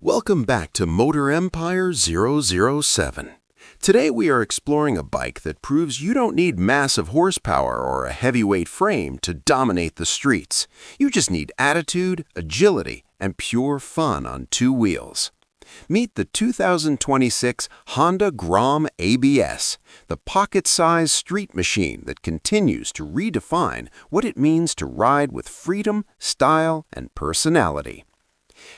Welcome back to Motor Empire 007. Today we are exploring a bike that proves you don't need massive horsepower or a heavyweight frame to dominate the streets. You just need attitude, agility, and pure fun on two wheels. Meet the 2026 Honda Grom ABS, the pocket-sized street machine that continues to redefine what it means to ride with freedom, style, and personality.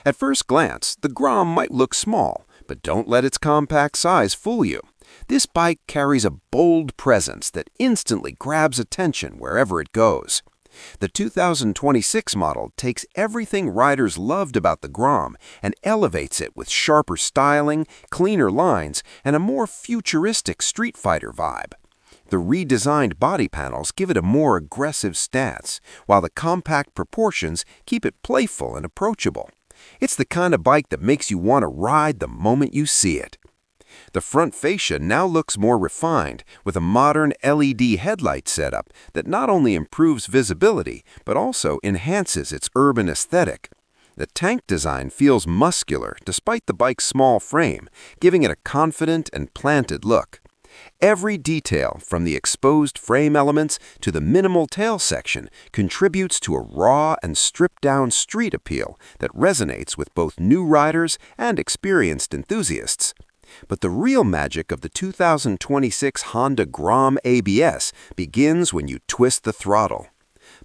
At first glance, the Grom might look small, but don't let its compact size fool you. This bike carries a bold presence that instantly grabs attention wherever it goes. The 2026 model takes everything riders loved about the Grom and elevates it with sharper styling, cleaner lines, and a more futuristic street fighter vibe. The redesigned body panels give it a more aggressive stance, while the compact proportions keep it playful and approachable. It's the kind of bike that makes you want to ride the moment you see it. The front fascia now looks more refined with a modern LED headlight setup that not only improves visibility but also enhances its urban aesthetic. The tank design feels muscular despite the bike's small frame, giving it a confident and planted look. Every detail, from the exposed frame elements to the minimal tail section, contributes to a raw and stripped-down street appeal that resonates with both new riders and experienced enthusiasts. But the real magic of the 2026 Honda Grom ABS begins when you twist the throttle.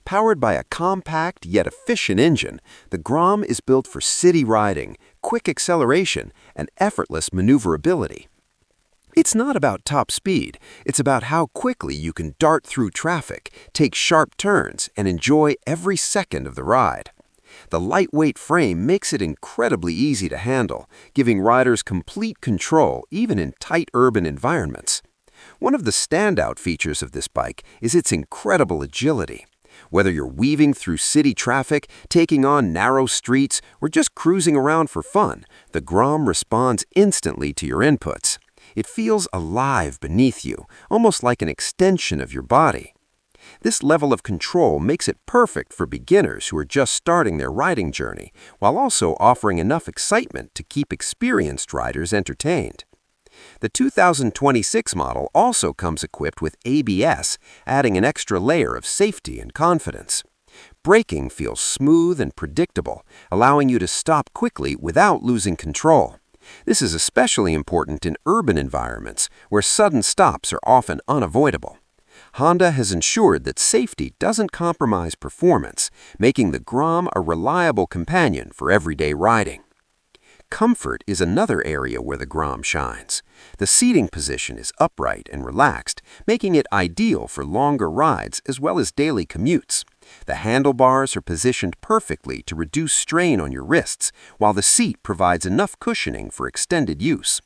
Powered by a compact yet efficient engine, the Grom is built for city riding, quick acceleration, and effortless maneuverability. It's not about top speed, it's about how quickly you can dart through traffic, take sharp turns, and enjoy every second of the ride. The lightweight frame makes it incredibly easy to handle, giving riders complete control even in tight urban environments. One of the standout features of this bike is its incredible agility. Whether you're weaving through city traffic, taking on narrow streets, or just cruising around for fun, the Grom responds instantly to your inputs. It feels alive beneath you, almost like an extension of your body. This level of control makes it perfect for beginners who are just starting their riding journey, while also offering enough excitement to keep experienced riders entertained. The 2026 model also comes equipped with ABS, adding an extra layer of safety and confidence. Braking feels smooth and predictable, allowing you to stop quickly without losing control. This is especially important in urban environments where sudden stops are often unavoidable. Honda has ensured that safety doesn't compromise performance, making the Grom a reliable companion for everyday riding. Comfort is another area where the Grom shines. The seating position is upright and relaxed, making it ideal for longer rides as well as daily commutes. The handlebars are positioned perfectly to reduce strain on your wrists, while the seat provides enough cushioning for extended use.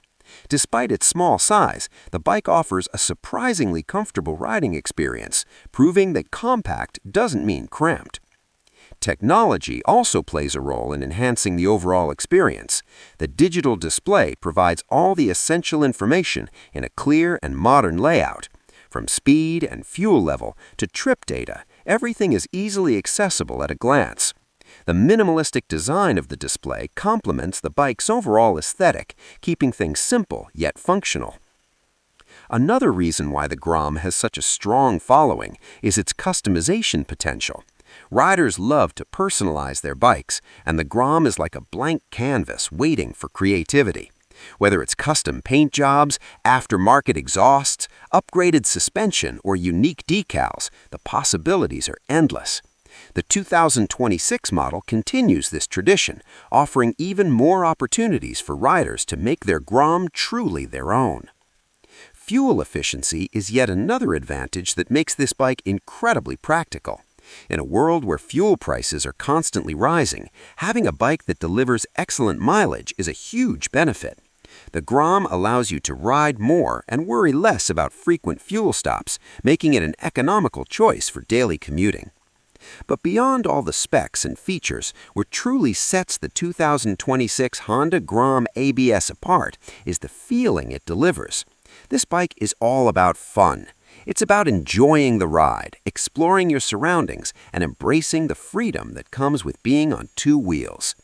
Despite its small size, the bike offers a surprisingly comfortable riding experience, proving that compact doesn't mean cramped. Technology also plays a role in enhancing the overall experience. The digital display provides all the essential information in a clear and modern layout. From speed and fuel level to trip data, everything is easily accessible at a glance. The minimalistic design of the display complements the bike's overall aesthetic, keeping things simple yet functional. Another reason why the Grom has such a strong following is its customization potential. Riders love to personalize their bikes, and the Grom is like a blank canvas waiting for creativity. Whether it's custom paint jobs, aftermarket exhausts, upgraded suspension, or unique decals, the possibilities are endless. The 2026 model continues this tradition, offering even more opportunities for riders to make their Grom truly their own. Fuel efficiency is yet another advantage that makes this bike incredibly practical. In a world where fuel prices are constantly rising, having a bike that delivers excellent mileage is a huge benefit. The Grom allows you to ride more and worry less about frequent fuel stops, making it an economical choice for daily commuting. But beyond all the specs and features, what truly sets the 2026 Honda Grom ABS apart is the feeling it delivers. This bike is all about fun. It's about enjoying the ride, exploring your surroundings, and embracing the freedom that comes with being on two wheels.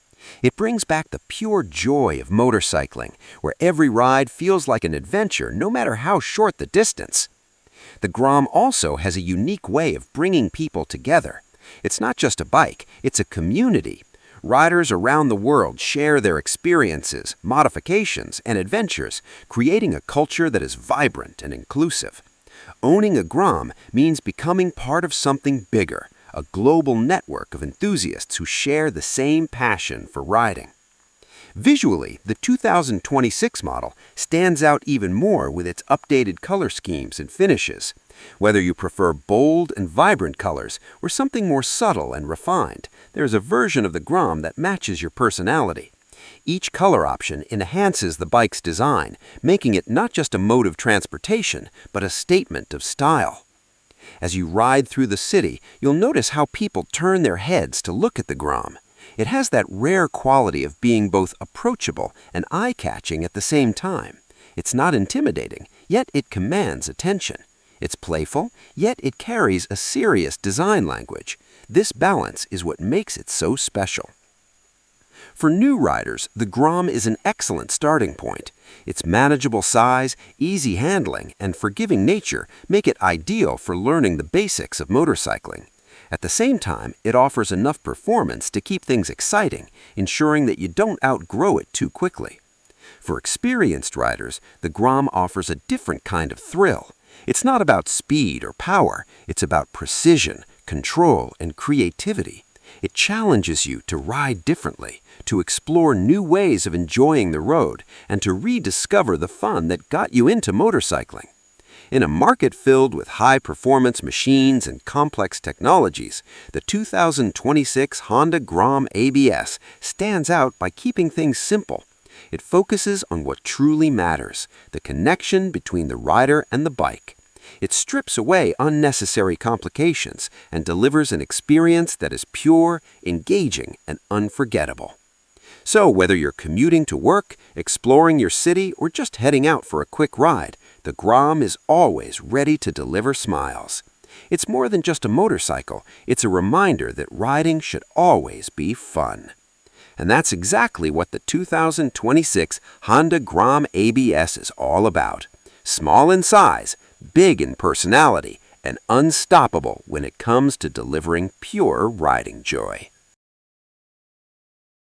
It brings back the pure joy of motorcycling, where every ride feels like an adventure no matter how short the distance. The Grom also has a unique way of bringing people together. It's not just a bike, it's a community. Riders around the world share their experiences, modifications, and adventures, creating a culture that is vibrant and inclusive. Owning a Grom means becoming part of something bigger, a global network of enthusiasts who share the same passion for riding. Visually, the 2026 model stands out even more with its updated color schemes and finishes. Whether you prefer bold and vibrant colors or something more subtle and refined, there is a version of the Grom that matches your personality. Each color option enhances the bike's design, making it not just a mode of transportation, but a statement of style. As you ride through the city, you'll notice how people turn their heads to look at the Grom. It has that rare quality of being both approachable and eye-catching at the same time. It's not intimidating, yet it commands attention. It's playful, yet it carries a serious design language. This balance is what makes it so special. For new riders, the Grom is an excellent starting point. Its manageable size, easy handling, and forgiving nature make it ideal for learning the basics of motorcycling. At the same time, it offers enough performance to keep things exciting, ensuring that you don't outgrow it too quickly. For experienced riders, the Grom offers a different kind of thrill. It's not about speed or power, it's about precision, control, and creativity. It challenges you to ride differently, to explore new ways of enjoying the road, and to rediscover the fun that got you into motorcycling. In a market filled with high-performance machines and complex technologies, the 2026 Honda Grom ABS stands out by keeping things simple. It focuses on what truly matters, the connection between the rider and the bike. It strips away unnecessary complications and delivers an experience that is pure, engaging, and unforgettable. So whether you're commuting to work, exploring your city, or just heading out for a quick ride, the Grom is always ready to deliver smiles. It's more than just a motorcycle, it's a reminder that riding should always be fun. And that's exactly what the 2026 Honda Grom ABS is all about. Small in size, big in personality, and unstoppable when it comes to delivering pure riding joy.